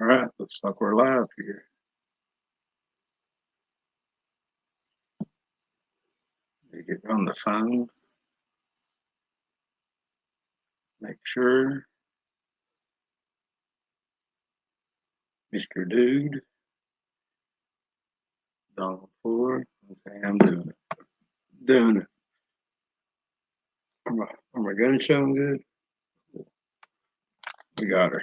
All right, looks like we're live here. You get on the phone, make sure, Mr. Dude, Donald Ford. Okay, I'm doing it. Doing it. Are my guns showing good? We got her.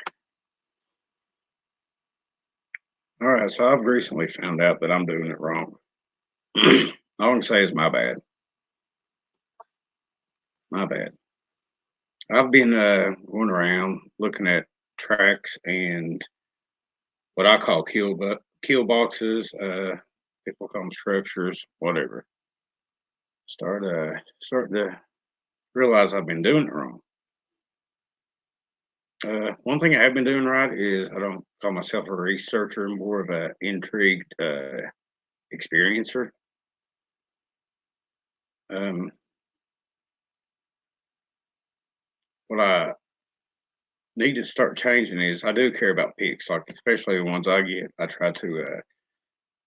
All right, so I've recently found out that I'm doing it wrong. All I can say is my bad. My bad. I've been going around looking at tracks and what I call kill boxes. People call them structures, whatever. Start to realize I've been doing it wrong. One thing I have been doing right is I don't call myself a researcher, more of an intrigued experiencer. Um, what I need to start changing is I do care about picks, like especially the ones I get. I try to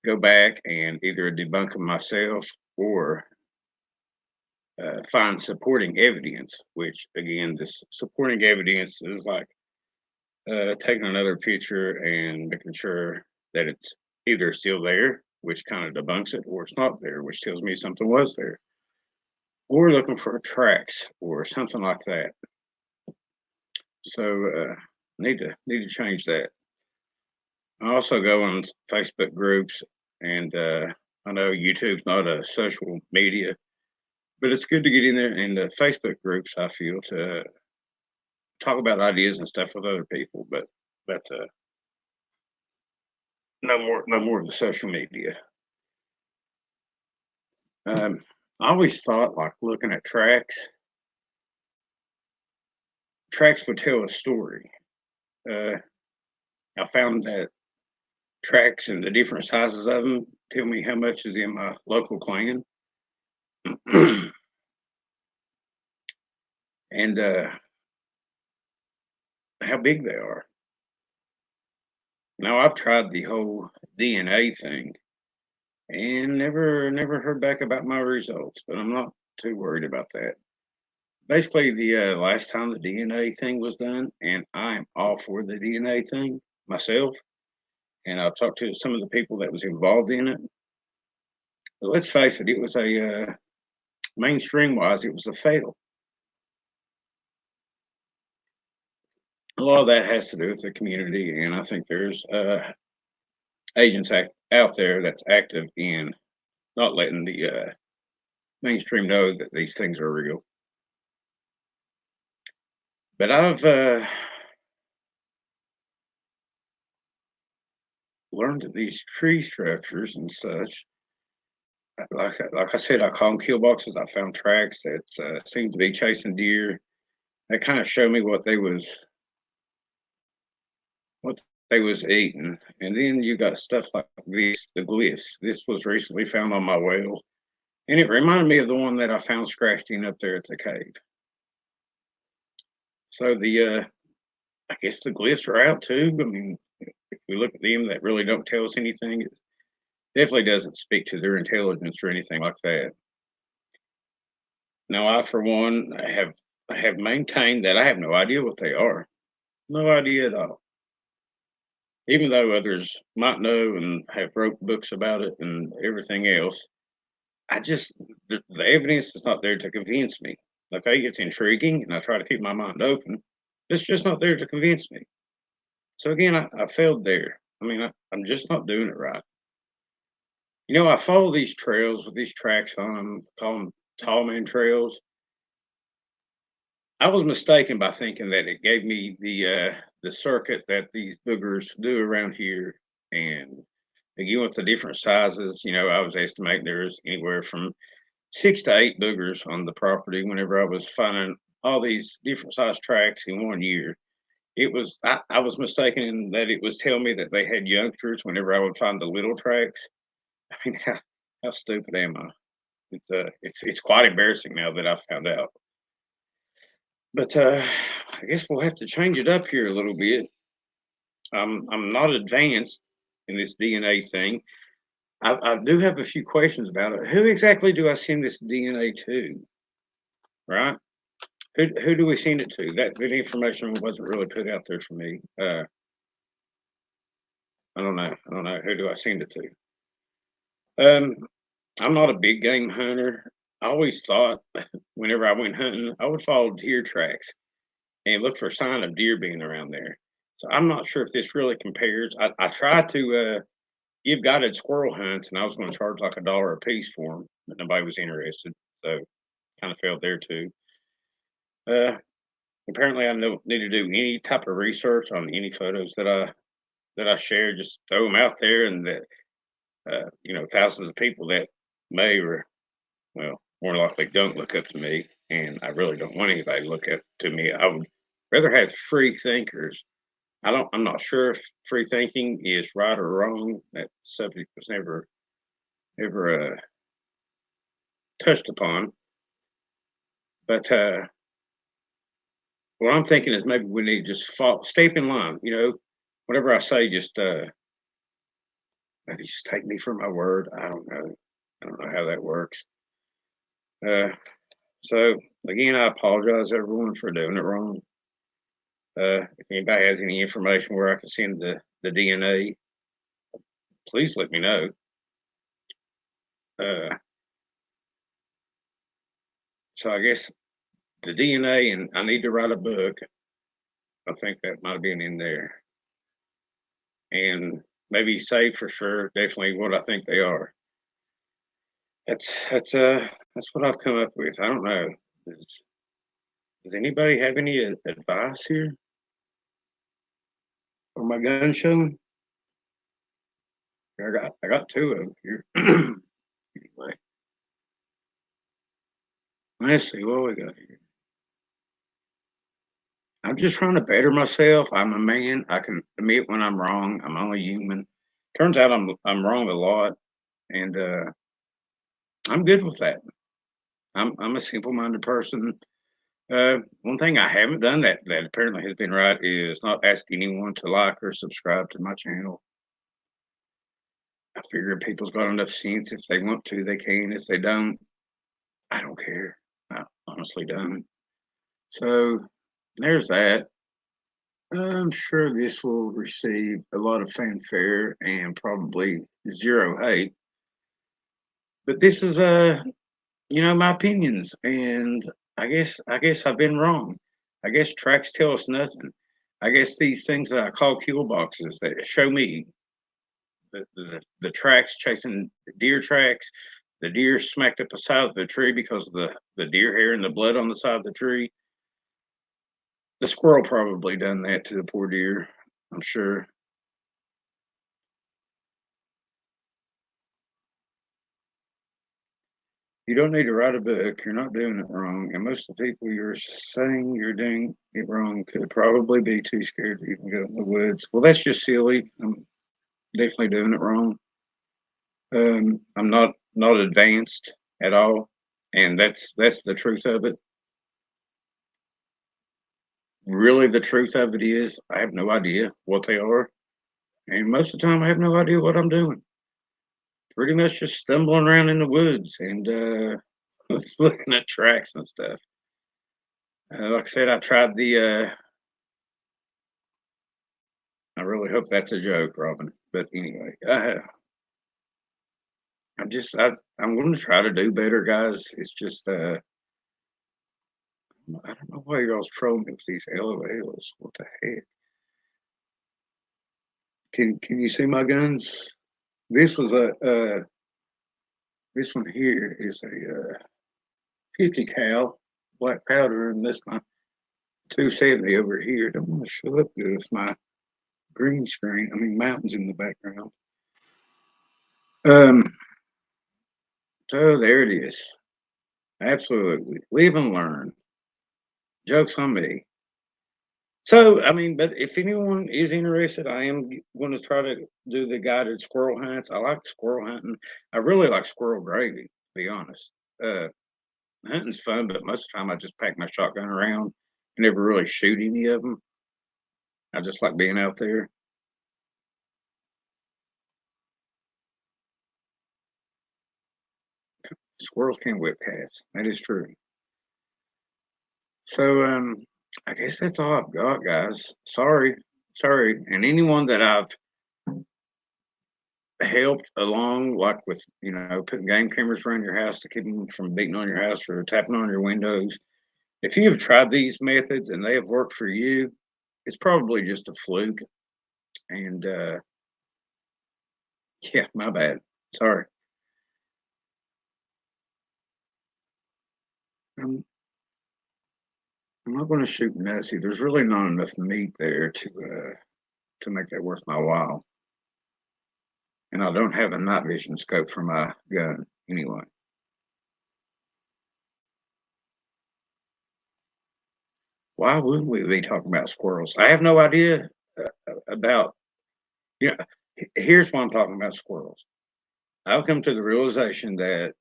go back and either debunk them myself or find supporting evidence. Which again, this supporting evidence is like taking another picture and making sure that it's either still there, which kind of debunks it, or it's not there, which tells me something was there, or looking for tracks or something like that. So need to change that. I also go on Facebook groups, and I know YouTube's not a social media, but it's good to get in there in the Facebook groups. I feel to talk about ideas and stuff with other people, but no more of the social media. Um, I always thought like looking at tracks would tell a story. Uh, I found that tracks and the different sizes of them tell me how much is in my local clan and how big they are. Now I've tried the whole DNA thing and never heard back about my results, but I'm not too worried about that. Basically, the last time the DNA thing was done, and I'm all for the DNA thing myself. And I've talked to some of the people that was involved in it. But let's face it, it was a mainstream wise, it was a fail. A lot of that has to do with the community, and I think there's agents out there that's active in not letting the mainstream know that these things are real. But I've learned that these tree structures and such, like I said, I call them kill boxes. I found tracks that seem to be chasing deer. That kind of showed me what they was eating. And then you got stuff like this, the glyphs. This was recently found on my well, and it reminded me of the one that I found scratched in up there at the cave. So I guess the glyphs are out too. I mean, if we look at them, that really don't tell us anything. It definitely doesn't speak to their intelligence or anything like that. Now, I for one have maintained that I have no idea what they are. No idea at all. Even though others might know and have wrote books about it and everything else, I just the evidence is not there to convince me. Okay, it's intriguing, and I try to keep my mind open. It's just not there to convince me. So again, I failed there. I mean, I'm just not doing it right. I follow these trails with these tracks on them, call them tall man trails. I was mistaken by thinking that it gave me the circuit that these boogers do around here, and again with the different sizes. I was estimating there's anywhere from 6 to 8 boogers on the property. Whenever I was finding all these different size tracks in one year, I was mistaken that it was telling me that they had youngsters. Whenever I would find the little tracks, I mean, how stupid am I? It's quite embarrassing now that I found out. But I guess we'll have to change it up here a little bit. I'm not advanced in this DNA thing. I do have a few questions about it. Who exactly do I send this DNA to? Right? Who do we send it to? That information wasn't really put out there for me. I don't know. I don't know. Who do I send it to? Um, I'm not a big game hunter. I always thought whenever I went hunting, I would follow deer tracks and look for a sign of deer being around there. So I'm not sure if this really compares. I tried to give guided squirrel hunts, and I was going to charge like $1 a piece for them, but nobody was interested. So kind of failed there too. Uh, Apparently, I don't need to do any type of research on any photos that I share. Just throw them out there, and that thousands of people that may or well more likely don't look up to me, and I really don't want anybody to look up to me. I would rather have free thinkers. I'm not sure if free thinking is right or wrong. That subject was never touched upon. But what I'm thinking is maybe we need to just step in line. Whatever I say, just maybe just take me for my word. I don't know. I don't know how that works. Uh, so again, I apologize everyone for doing it wrong. If anybody has any information where I can send the DNA, please let me know. Uh, so I guess the DNA, and I need to write a book. I think that might have been in there, and maybe say for sure, definitely what I think they are. That's what I've come up with. I don't know. Does, does anybody have any advice here for my gun showing? I got two of them here. Anyway, let's see what we got here. I'm just trying to better myself. I'm a man. I can admit when I'm wrong. I'm only human. Turns out I'm wrong a lot, and I'm good with that. I'm a simple minded person. One thing I haven't done that apparently has been right is not ask anyone to like or subscribe to my channel. I figure people's got enough sense. If they want to, they can. If they don't, I don't care. I honestly don't. So there's that. I'm sure this will receive a lot of fanfare and probably zero hate. But this is my opinions, and I guess I've been wrong. I guess tracks tell us nothing. I guess these things that I call kill boxes that show me the tracks chasing the deer tracks, the deer smacked up the side of the tree because of the deer hair and the blood on the side of the tree. The squirrel probably done that to the poor deer, I'm sure. You don't need to write a book. You're not doing it wrong. And most of the people you're saying you're doing it wrong could probably be too scared to even go in the woods. Well, that's just silly. I'm definitely doing it wrong. I'm not advanced at all, and that's the truth of it. Really, the truth of it is I have no idea what they are, and most of the time I have no idea what I'm doing. Pretty much just stumbling around in the woods and looking at tracks and stuff. Like I said, I tried the. I really hope that's a joke, Robin. But anyway, I'm going to try to do better, guys. It's just I don't know why y'all's trolling me with these LOLs. What the heck? Can you see my guns? This was a this one here is a 50 cal black powder, and this my 270 over here. Don't want to show up good with my green screen. I mean mountains in the background. Um, so there it is. Absolutely, live and learn. Jokes on me. So, I mean, but if anyone is interested, I am going to try to do the guided squirrel hunts. I like squirrel hunting. I really like squirrel gravy, to be honest. Uh, Hunting's fun, but most of the time I just pack my shotgun around. I never really shoot any of them. I just like being out there. Squirrels can whip cats. That is true. So, I guess that's all I've got, guys. Sorry. And anyone that I've helped along, like with, putting game cameras around your house to keep them from beating on your house or tapping on your windows. If you have tried these methods and they have worked for you, it's probably just a fluke. And yeah, my bad. Sorry. I'm, I'm not going to shoot messy. There's really not enough meat there to make that worth my while. And I don't have a night vision scope for my gun anyway. Why wouldn't we be talking about squirrels? I have no idea about, you know, here's why I'm talking about squirrels. I've come to the realization that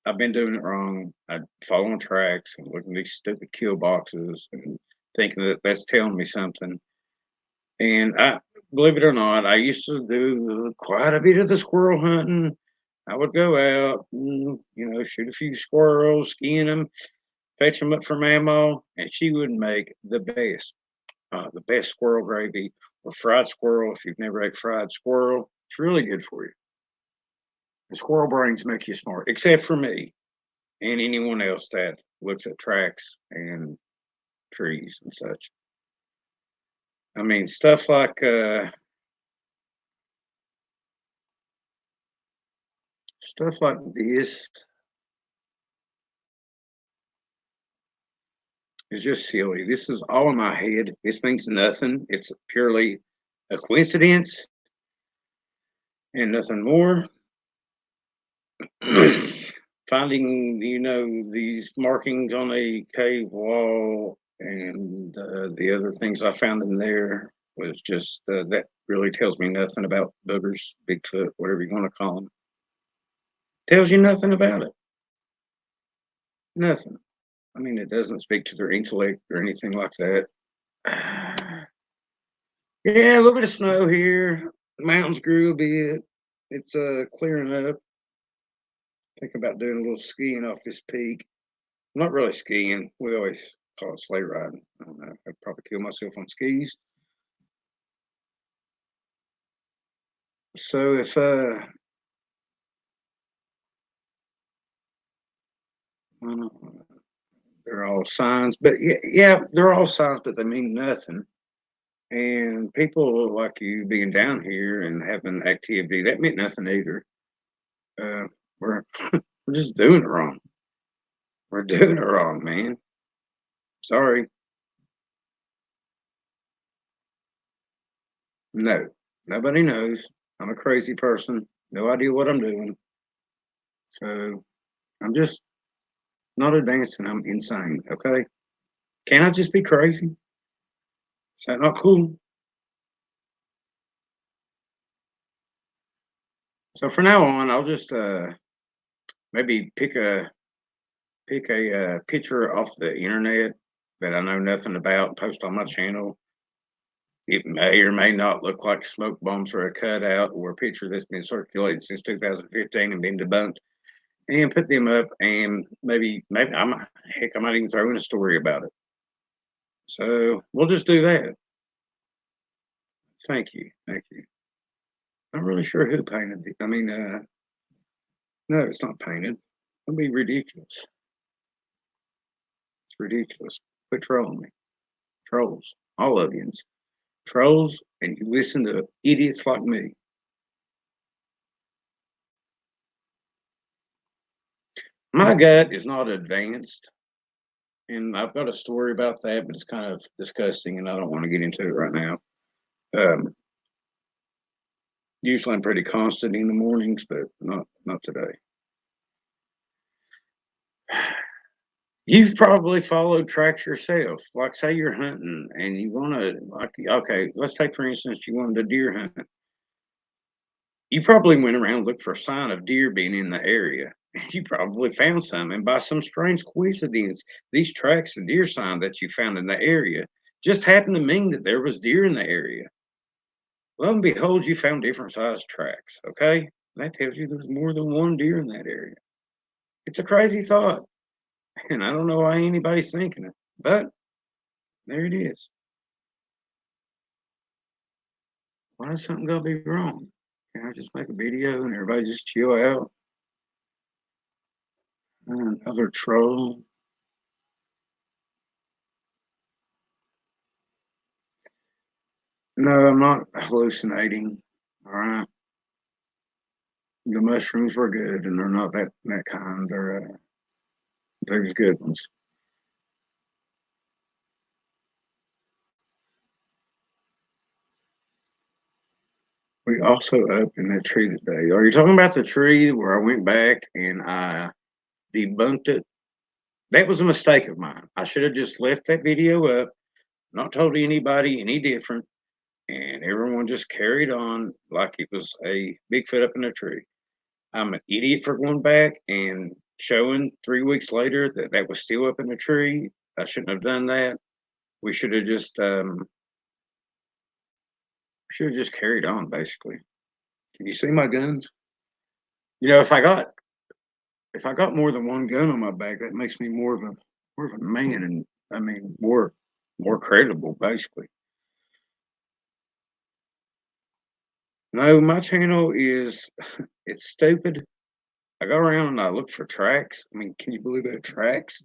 I've been doing it wrong. I fall on tracks and looking at these stupid kill boxes and thinking that that's telling me something. And I, believe it or not, I used to do quite a bit of the squirrel hunting. I would go out, shoot a few squirrels, skin them, fetch them up from ammo, and she would make the best squirrel gravy or fried squirrel. If you've never ate fried squirrel, it's really good for you. The squirrel brains make you smart, except for me and anyone else that looks at tracks and trees and such. I mean, stuff like this is just silly. This is all in my head. This means nothing. It's purely a coincidence and nothing more. Finding, these markings on a cave wall and the other things I found in there was just that really tells me nothing about boogers, Bigfoot, whatever you want to call them. Tells you nothing about it. Nothing. I mean, it doesn't speak to their intellect or anything like that. Yeah, a little bit of snow here. Mountains grew a bit. It's clearing up. Think about doing a little skiing off this peak. Not really skiing. We always call it sleigh riding. I don't know. I'd probably kill myself on skis. So if I don't know, they're all signs, but yeah, they're all signs, but they mean nothing. And people like you being down here and having activity that meant nothing either. Uh, we're we're just doing it wrong. We're doing it wrong, man. Sorry. No, nobody knows. I'm a crazy person. No idea what I'm doing. So I'm just not advanced and I'm insane. Okay. Can I just be crazy? Is that not cool? So for now on, I'll just maybe pick a picture off the internet that I know nothing about and post on my channel. It may or may not look like smoke bombs or a cutout or a picture that's been circulated since 2015 and been debunked, and put them up. And maybe I might even throw in a story about it. So we'll just do that. Thank you. I'm really sure who painted it. I mean, no, it's not painted. That'd be ridiculous. It's ridiculous. Quit trolling me. Trolls. All of you. Trolls, and you listen to idiots like me. My gut is not advanced, and I've got a story about that, but it's kind of disgusting, and I don't want to get into it right now. Um, Usually, I'm pretty constant in the mornings, but not today. You've probably followed tracks yourself. Like, say you're hunting and you want to, like, okay, let's take for instance, you wanted to deer hunt. You probably went around and looked for a sign of deer being in the area. You probably found some, and by some strange coincidence, these tracks of deer sign that you found in the area just happened to mean that there was deer in the area. Lo and behold, you found different sized tracks. Okay, that tells you there's more than one deer in that area. It's a crazy thought, and I don't know why anybody's thinking it, but there it is. Why is something gonna be wrong? Can I just make a video and everybody just chill out? Another troll. No, I'm not hallucinating. All right. The mushrooms were good, and they're not that kind. There's good ones. We also up in that tree today. Are you talking about the tree where I went back and I debunked it? That was a mistake of mine. I should have just left that video up, not told anybody any different, and everyone just carried on like it was a Bigfoot up in a tree. I'm an idiot for going back and showing 3 weeks later that that was still up in the tree. I shouldn't have done that. We should have just carried on. Basically, can you see my guns? You know, if I got more than one gun on my back, that makes me more of a man, and I mean more credible. Basically, no, my channel is it's stupid. I go around and I look for tracks. I mean, can you believe that tracks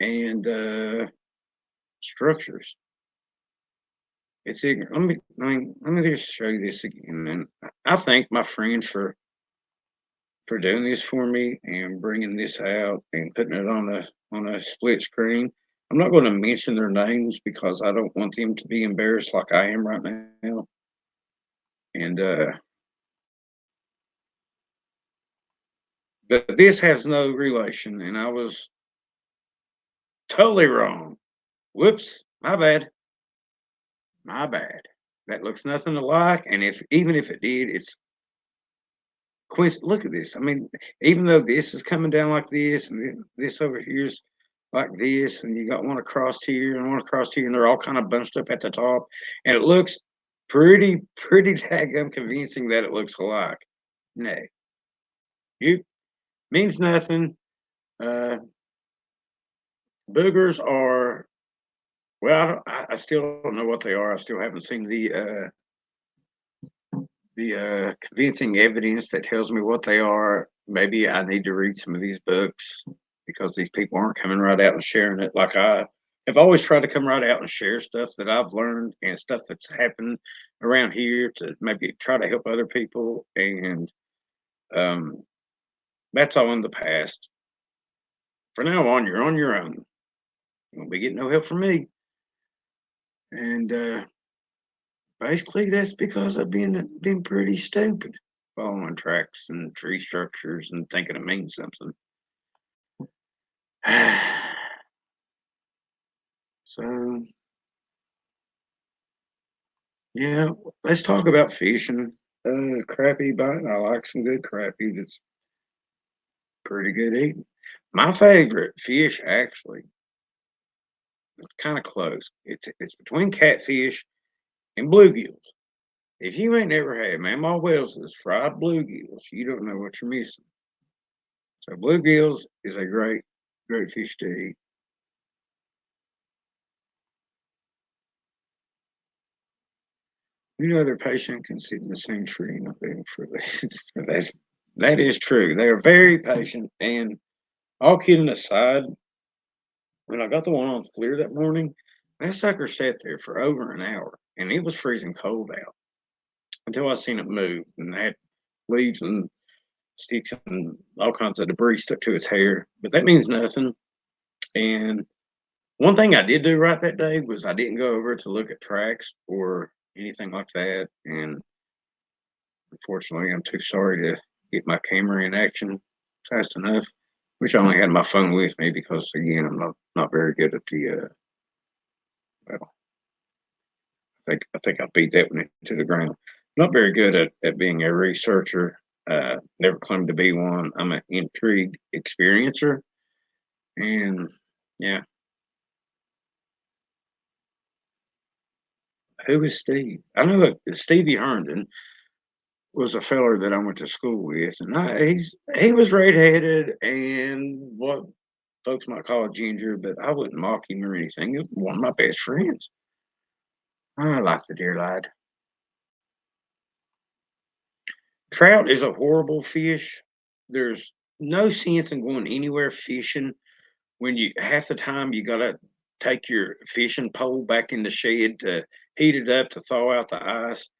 and structures? It's ignorant. Let me just show you this again. And I thank my friends for doing this for me and bringing this out and putting it on a split screen. I'm not going to mention their names because I don't want them to be embarrassed like I am right now. And but this has no relation, and I was totally wrong. Whoops, my bad, my bad. That looks nothing alike, and if even if it did, it's look at this. I mean, even though this is coming down like this, and this over here's like this, and you got one across here and one across here, and they're all kind of bunched up at the top, and it looks pretty daggum convincing that it looks alike. No, you means nothing. Uh, boogers are well, I still don't know what they are. I still haven't seen the convincing evidence that tells me what they are. Maybe I need to read some of these books because these people aren't coming right out and sharing it like I have always tried to come right out and share stuff that I've learned and stuff that's happened around here to maybe try to help other people. And um, that's all in the past. For now on, you're on your own. You won't be getting no help from me. And basically, that's because I've been pretty stupid, following tracks and tree structures and thinking it means something. So yeah, let's talk about fishing. Crappie bite. I like some good crappie. That's pretty good eating. My favorite fish, actually, it's kind of close. It's between catfish and bluegills. If you ain't never had Mama Wells's fried bluegills, you don't know what you're missing. So bluegills is a great fish to eat. You know, their patient can sit in the same tree and not being for that is true. They are very patient. And all kidding aside, when I got the one on FLIR that morning, that sucker sat there for over an hour, and it was freezing cold out until I seen it move and had leaves and sticks and all kinds of debris stuck to its hair. But that means nothing. And one thing I did do right that day was I didn't go over to look at tracks or anything like that. And unfortunately, I'm too sorry to get my camera in action fast enough. Which I only had my phone with me because, again, I'm not very good at the. Well, I think I beat that one into the ground. Not very good at being a researcher. Never claimed to be one. I'm an intrigued experiencer, and yeah. Who is Steve? I know Stevie Herndon. was a feller that I went to school with, and he was redheaded and what folks might call a ginger, but I wouldn't mock him or anything. He was one of my best friends. I like the deer lad. Trout is a horrible fish. There's no sense in going anywhere fishing when you half the time you gotta take your fishing pole back in the shed to heat it up to thaw out the ice.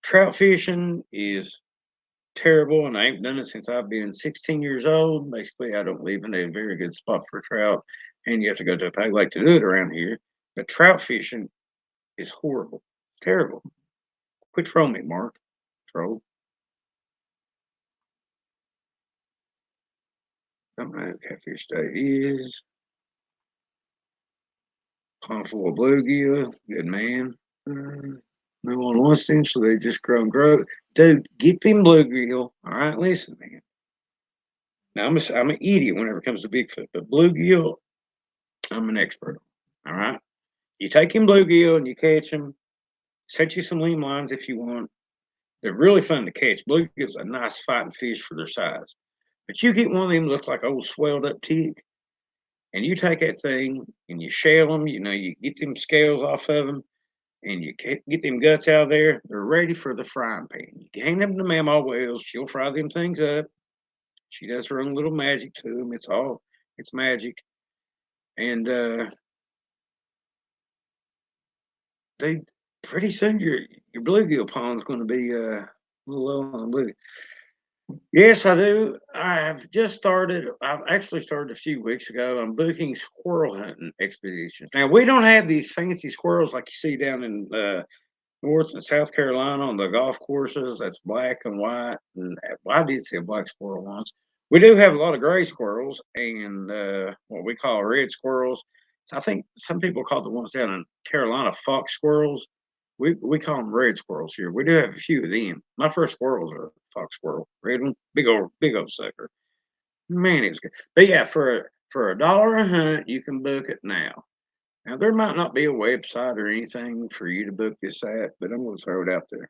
Trout fishing is terrible, and I ain't done it since I've been 16 years old. Basically, I don't live in a very good spot for trout, and you have to go to a peg lake to do it around here. But trout fishing is horrible, terrible. Quit trolling me, Mark. Troll. Don't know who Catfish Day is. Pond full of bluegill. Good man. No one wants them, so they just grow and grow. Dude, get them bluegill. All right, listen, man. Now I'm an idiot whenever it comes to Bigfoot, but bluegill, I'm an expert. All right. You take him bluegill and you catch them. Set you some lean lines if you want. They're really fun to catch. Bluegill's a nice fighting fish for their size. But you get one of them that looks like old swelled up tick, and you take that thing and you shell them. You know, you get them scales off of them, and you get them guts out of there. They're ready for the frying pan. You can hang them to Mama Wells. She'll fry them things up. She does her own little magic to them. It's magic. And they pretty soon your bluegill pond's going to be a little low on blue. Yes, I do. I've just started. I've actually started a few weeks ago. I'm booking squirrel hunting expeditions. Now we don't have these fancy squirrels like you see down in North and South Carolina on the golf courses. That's black and white. And well, I did see a black squirrel once. We do have a lot of gray squirrels and what we call red squirrels. So I think some people call the ones down in Carolina fox squirrels. We call them red squirrels here. We do have a few of them. My first squirrel was a fox squirrel, red one, big old sucker. Man, it was good. But yeah, for $1 a hunt, you can book it now. Now there might not be a website or anything for you to book this at, but I'm going to throw it out there.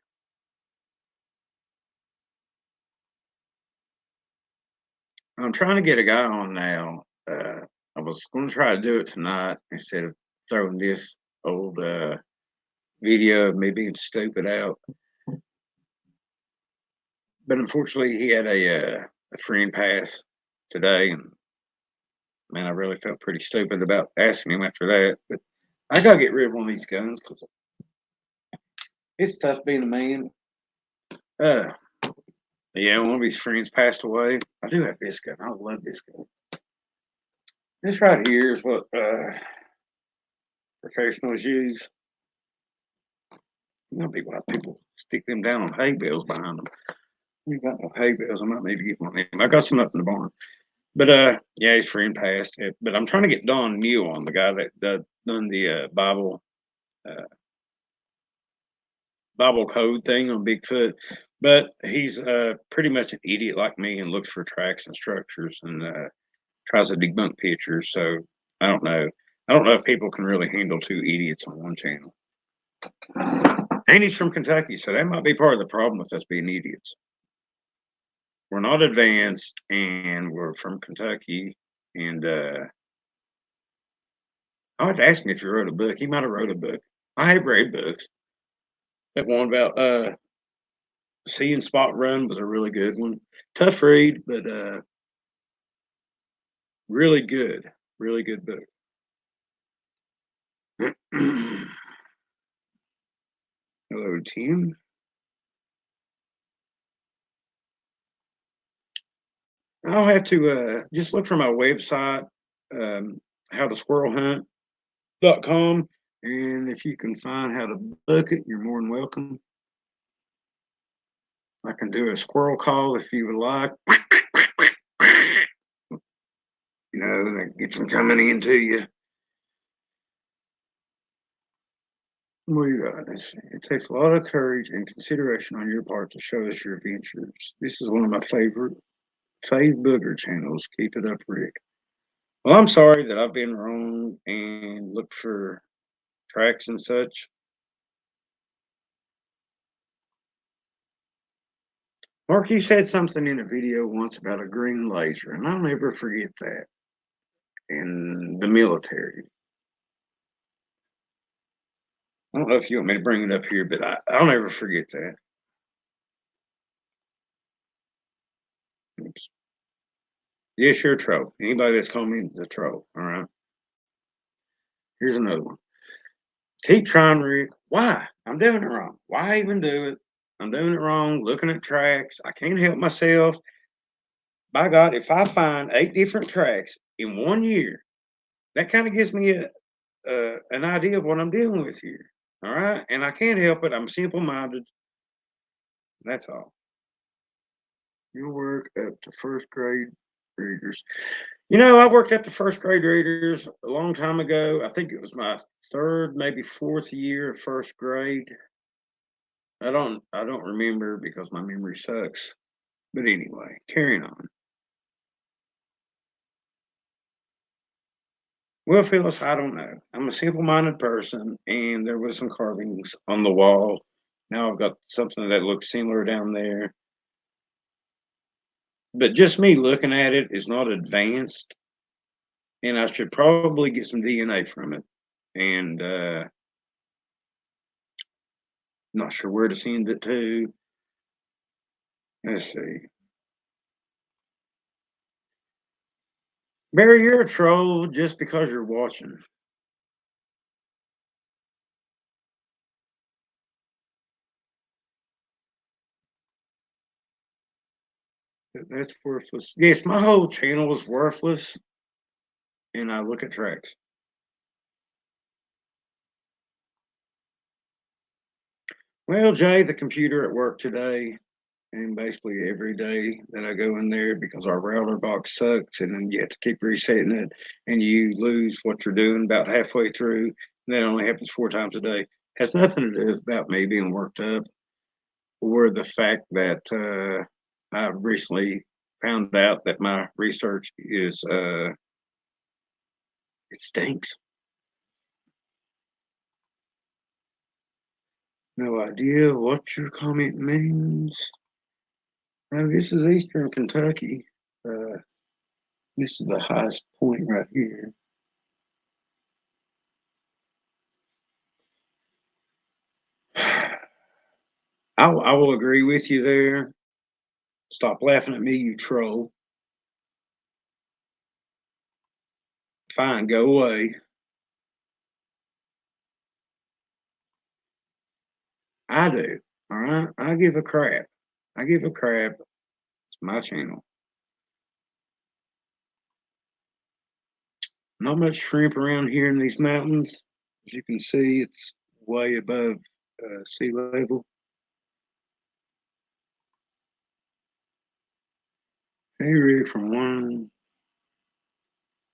I'm trying to get a guy on now. I was going to try to do it tonight instead of throwing this old video of me being stupid out. But unfortunately, he had a friend pass today, and man, I really felt pretty stupid about asking him after that. But I gotta get rid of one of these guns because it's tough being a man. Uh, yeah, one of his friends passed away. I do have this gun. I love this gun. This right here is what professionals use. You know, people stick them down on hay bales behind them. You got no hay bales. I might need to get one of them. I got some up in the barn. But yeah, his friend passed. But I'm trying to get Don Neal on, the guy that done the uh, Bible code thing on Bigfoot. But he's pretty much an idiot like me and looks for tracks and structures and tries to debunk pictures. So I don't know. I don't know if people can really handle two idiots on one channel. And he's from Kentucky, so that might be part of the problem with us being idiots. We're not advanced, and we're from Kentucky. And I had to ask him if he wrote a book. He might have wrote a book. I have read books. That one about seeing Spot Run was a really good one. Tough read, but really good. Really good book. Hello, Tim. I'll have to just look for my website, um, howtosquirrelhunt.com. And if you can find how to book it, you're more than welcome. I can do a squirrel call if you would like. You know, that gets them coming into you. What do you got? It takes a lot of courage and consideration on your part to show us your adventures. This is one of my favorite Fave Booger channels. Keep it up, Rick. Well, I'm sorry that I've been wrong and looked for tracks and such. Mark, you said something in a video once about a green laser, and I'll never forget that in the military. I don't know if you want me to bring it up here, but I'll never forget that. Oops. Yes, you're a troll. Anybody that's called me the troll, all right? Here's another one. Keep trying, Rick. Why? I'm doing it wrong. Why even do it? I'm doing it wrong, looking at tracks. I can't help myself. By God, if I find 8 different tracks in 1 year, that kind of gives me an idea of what I'm dealing with here. All right. And I can't help it. I'm simple minded. That's all. You work at the first grade readers. I worked at the first grade readers a long time ago. I think it was my third, maybe fourth year of first grade. I don't remember because my memory sucks. But anyway, carrying on. Well, Phyllis, I don't know. I'm a simple-minded person, and there was some carvings on the wall. Now I've got something that looks similar down there. But just me looking at it is not advanced, and I should probably get some DNA from it. And not sure where to send it to. Let's see. Barry, you're a troll just because you're watching. That's worthless. Yes, my whole channel is worthless, and I look at tracks. Well, Jay, the computer at work today, and basically every day that I go in there because our router box sucks, and then you have to keep resetting it, and you lose what you're doing about halfway through. And that only happens 4 times a day. Has nothing to do about me being worked up or the fact that I recently found out that my research is it stinks. No idea what your comment means. Now, this is Eastern Kentucky. Uh, this is the highest point right here. I will agree with you there. Stop laughing at me, you troll. Fine, go away. I do. All right. I give a crap. I give a crap. It's my channel. Not much shrimp around here in these mountains. As you can see, it's way above sea level. Hey, Rick, from one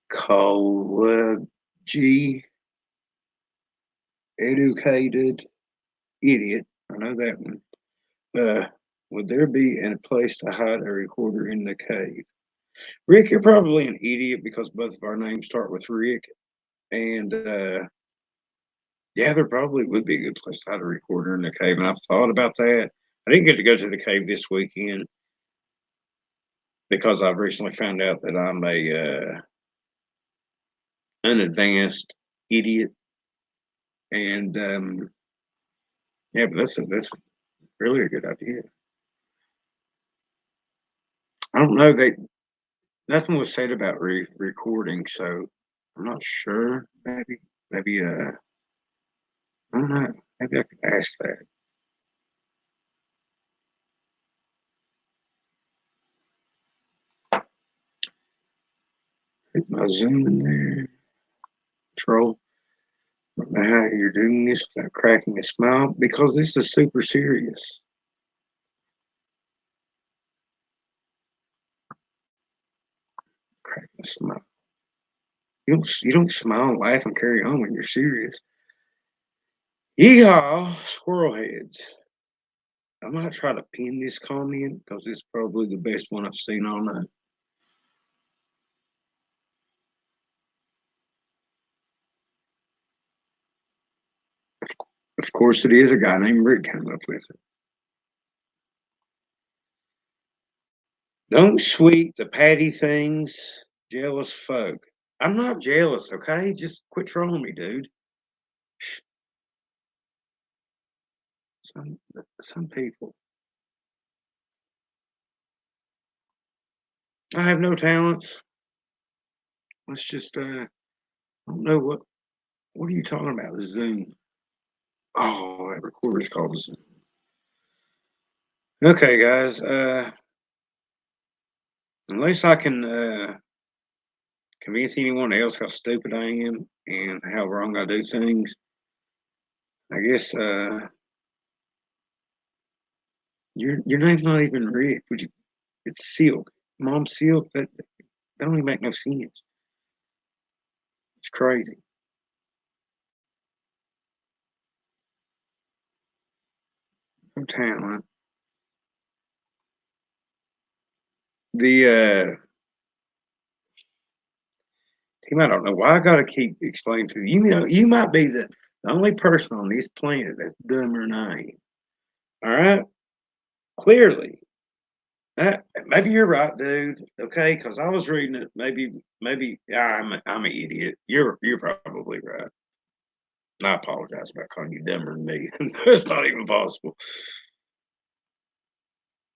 called G, educated idiot. I know that one. Uh, would there be a place to hide a recorder in the cave? Rick, you're probably an idiot because both of our names start with Rick. And yeah, there probably would be a good place to hide a recorder in the cave. And I've thought about that. I didn't get to go to the cave this weekend because I've recently found out that I'm a unadvanced idiot. And yeah, but that's really a good idea. I don't know. Nothing was said about recording, so I'm not sure. Maybe I don't know. Maybe I could ask that. Put my zoom in there. Control. I don't know how you're doing this without cracking a smile because this is super serious. Cracking a smile. You don't smile and laugh and carry on when you're serious. Yeehaw, squirrel heads. I might try to pin this comment because it's probably the best one I've seen all night. Of course, it is a guy named Rick came up with it. Don't sweet the patty things, jealous folk. I'm not jealous, okay? Just quit trolling me, dude. Some people. I have no talents. Let's just I don't know what are you talking about? Zoom. Oh, that recorder's called Zoom. Okay, guys. Unless I can convince anyone else how stupid I am and how wrong I do things, I guess your name's not even Rick. Would you? It's Silk. Mom Silk. That don't even make no sense. It's crazy. No talent. The team. I don't know why I got to keep explaining to you. You know, you might be the only person on this planet that's dumber than I am. All right, clearly. Maybe you're right, dude. Okay, because I was reading it. Maybe yeah, I'm an idiot. You're probably right. I apologize about calling you dumber than me. That's not even possible.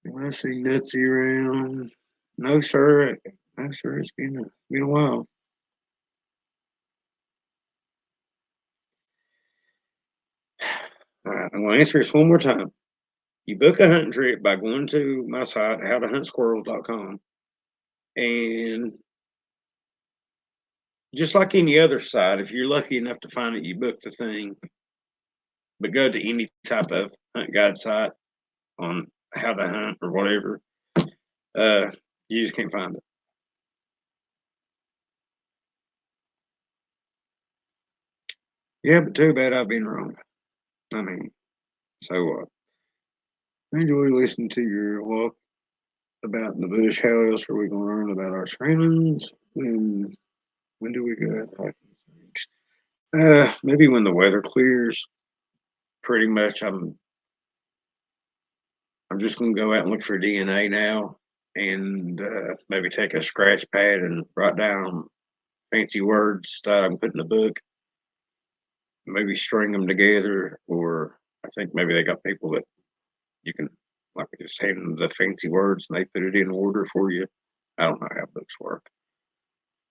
Do I see Nutsy around? No, sir. No, sir. It's been a while. All right, I'm going to answer this one more time. You book a hunting trip by going to my site, howtohuntsquirrels.com, and just like any other site, if you're lucky enough to find it, you book the thing. But go to any type of hunt guide site on how to hunt or whatever, uh, you just can't find it. Yeah, but too bad I've been wrong. I mean, so what? I enjoy listening to your walk about in the bush. How else are we going to learn about our surroundings? When do we go out hiking? Maybe when the weather clears. Pretty much, I'm just going to go out and look for DNA now, and maybe take a scratch pad and write down fancy words that I can put in a book. Maybe string them together, or I think maybe they got people that you can like just hand them the fancy words and they put it in order for you. I don't know how books work.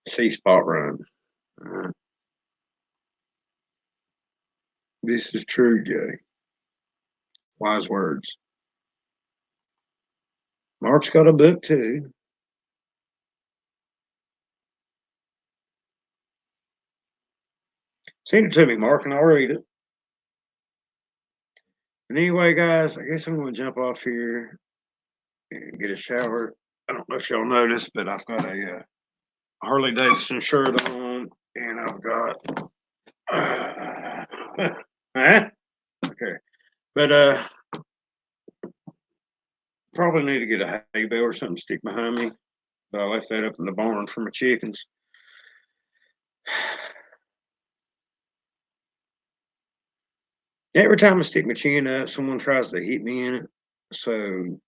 See spot run. Uh, this is true, Jay. Wise words. Mark's got a book too. Send it to me, Mark, and I'll read it. And anyway, guys, I guess I'm going to jump off here and get a shower. I don't know if y'all noticed, but I've got a Harley Davidson shirt on, and I've got. Huh? Okay, but probably need to get a hay bale or something to stick behind me. But I left that up in the barn for my chickens. Every time I stick my chin up, someone tries to hit me in it. So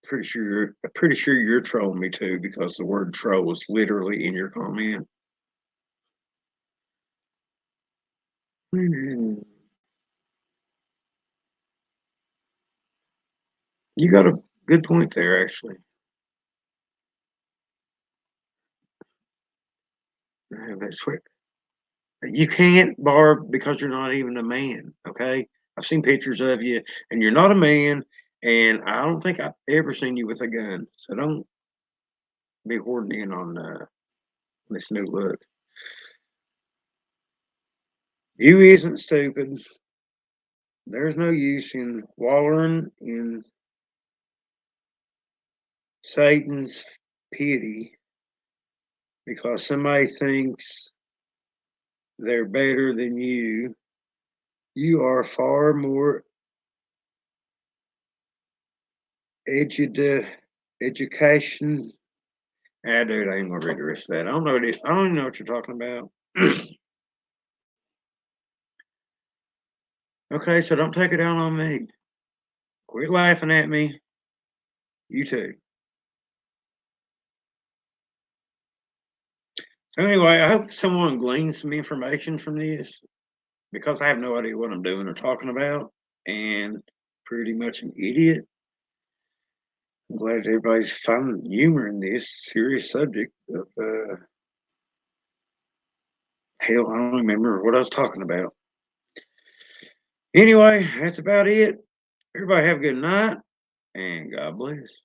pretty sure you're trolling me too, because the word troll is literally in your comment. You got a good point there, actually. That's what you can't, Barb, because you're not even a man. Okay, I've seen pictures of you, and you're not a man, and I don't think I've ever seen you with a gun. So don't be hoarding in on this new look. You isn't stupid. There's no use in wallowing in Satan's pity because somebody thinks they're better than you. You are far more education. Ah, dude, I ain't gonna read the rest of that. I don't know what it is. I don't even know what you're talking about. Okay, so don't take it out on me. Quit laughing at me. You too. So anyway, I hope someone gleans some information from this because I have no idea what I'm doing or talking about, and pretty much an idiot. I'm glad everybody's finding humor in this serious subject of hell. I don't remember what I was talking about. Anyway, that's about it. Everybody have a good night and God bless.